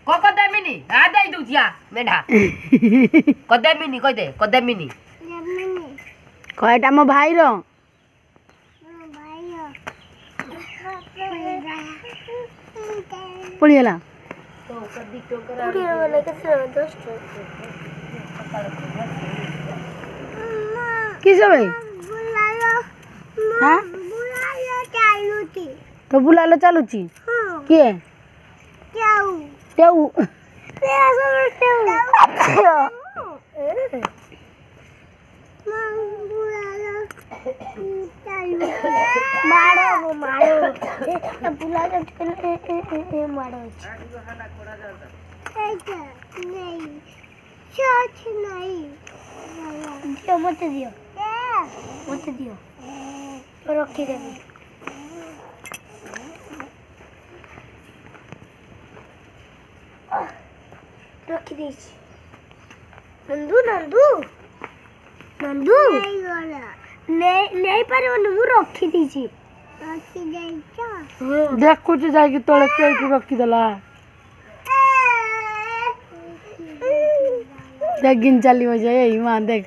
কদে mini আদাই দুজিয়া মেঢা কদে mini কদে mini কয়টা মো ভাইর পড়িগলা কি সবে হ্যাঁ তো বুলালো চালুছি কে কেউ मारो बुला मारो नहीं सच नहीं दियो मत दियो रखी देवी रखी दी नंदू नंदू नंदू नहीं पारे ମୁଁ ରଖିଦେଇଛି ଦେଖୁଛି ଯାଇକି ତଳେ କେଉଁଠି ରଖିଦେଲା দেখ গিন চালিব যায় এই মা দেখ